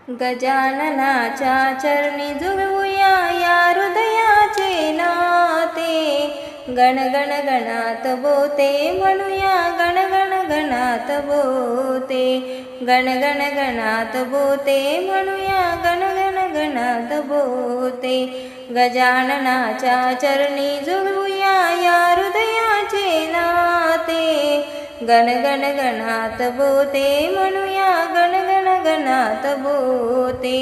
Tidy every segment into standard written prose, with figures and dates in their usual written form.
गजाननाच्या चरणी जुळवूया या हृदयाचे नाते. गण गण गणात बोते म्हणूया गण गण गणात बोते. गण गण गणात बोते म्हणूया गण गण गणात बोते. गजाननाच्या चरणी जुळवूया या हृदयाचे नाते. गण गण गणात बोते म्हणूया गण गण गणात बोते.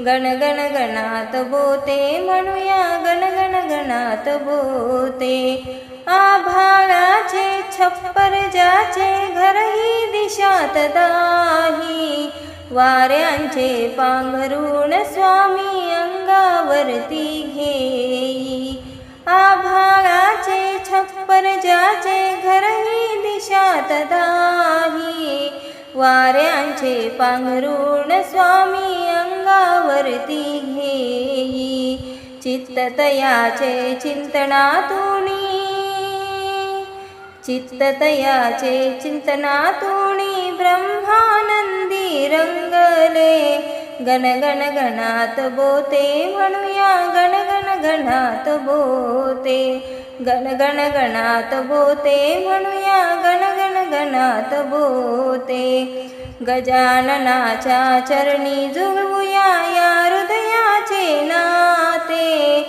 गण गण गणात बोते म्हणूया गण गण गणात बोते. आभाळाचे छप्पर ज्याचे घरही दिशात दाही. वाऱ्यांचे पांघरून स्वामी अंगावरती घेई. आभाळाचे छप्पर ज्याचे घरही दिशात दाही. वाऱ्यांचे पांघरून स्वामी अंगावरती घेई. चित्ततयाचे चिंतनातुनी. चित्ततयाचे चिंतनातुनी ब्रह्मानंदी रंगले. गण गण गणात बोते म्हणूया गण गण गणात बोते. गण गण गणात बोते म्हणूया गण गण गणात बोते. गजाननाच्या चरणी जुळवूया या हृदयाचे नाते.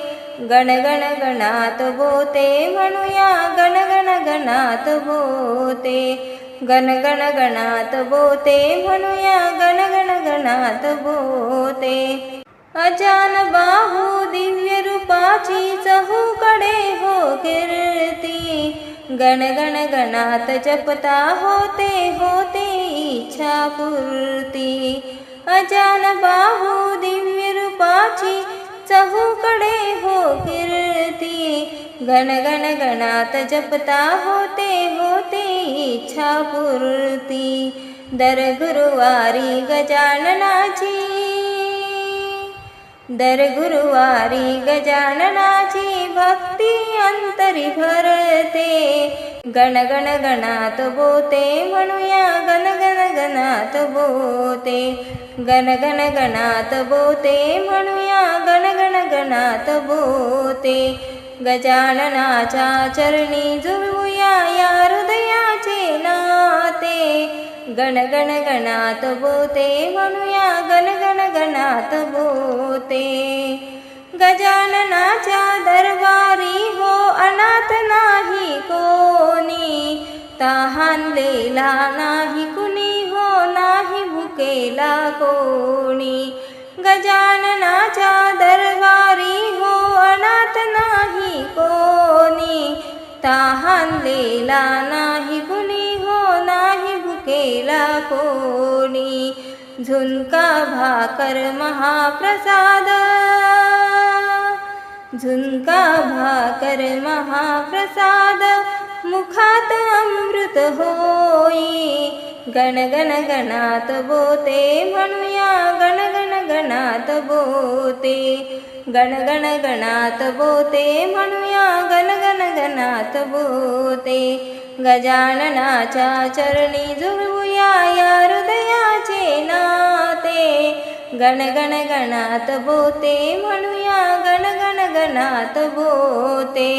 गण गण गणात बोते म्हणूया गण गण गणात बोते. गण गण गणात बोते म्हणूया गण गण गणात बोते. अजान बाहू दिव्य रूपाची चहूकडे हो कीर्ती. गण गण गणात जपता होते होते इच्छा पूर्ती. अजान बाहू दिव्य रूपाची चहूकडे हो कीर्ती. गण गण गणात जपता होते होते इच्छा पूर्ती. दर गुरुवारी गजाननाची. दर गुरुवारी गजाननाची भक्ती अंतरी भरते. गण गण गणात बोते म्हणूया गण गण गणात बोते. गण गण गणात बोते म्हणूया गण गण गणात बोते. गजाननाच्या चरणी जुळवूया या हृदयाचे नाते. गण गण गणात बोते म्हणूया गण गण गणात बोते. गजाननाच्या दरबारी हो अनाथ नाही कोणी. तहानलेला नाही कुणी हो नाही भुकेला कोणी. गजाननाच्या दरबारी हो अनाथ नाही कोणी. तहानलेला नाही कुणी हो नाही भुकेला कोणी. झुणका भाकर महाप्रसाद. झुणका भाकर महाप्रसाद मुखात अमृत होई. गण गण गणात बोते म्हणूया गण गण गणात बोते. गण गण गणात बोते म्हणूया गण गण गणात बोते. गजाननाच्या चरणी जुळवूया या हृदयाचे नाते. गण गण गणात बोते म्हणूया गण गण गणात बोते.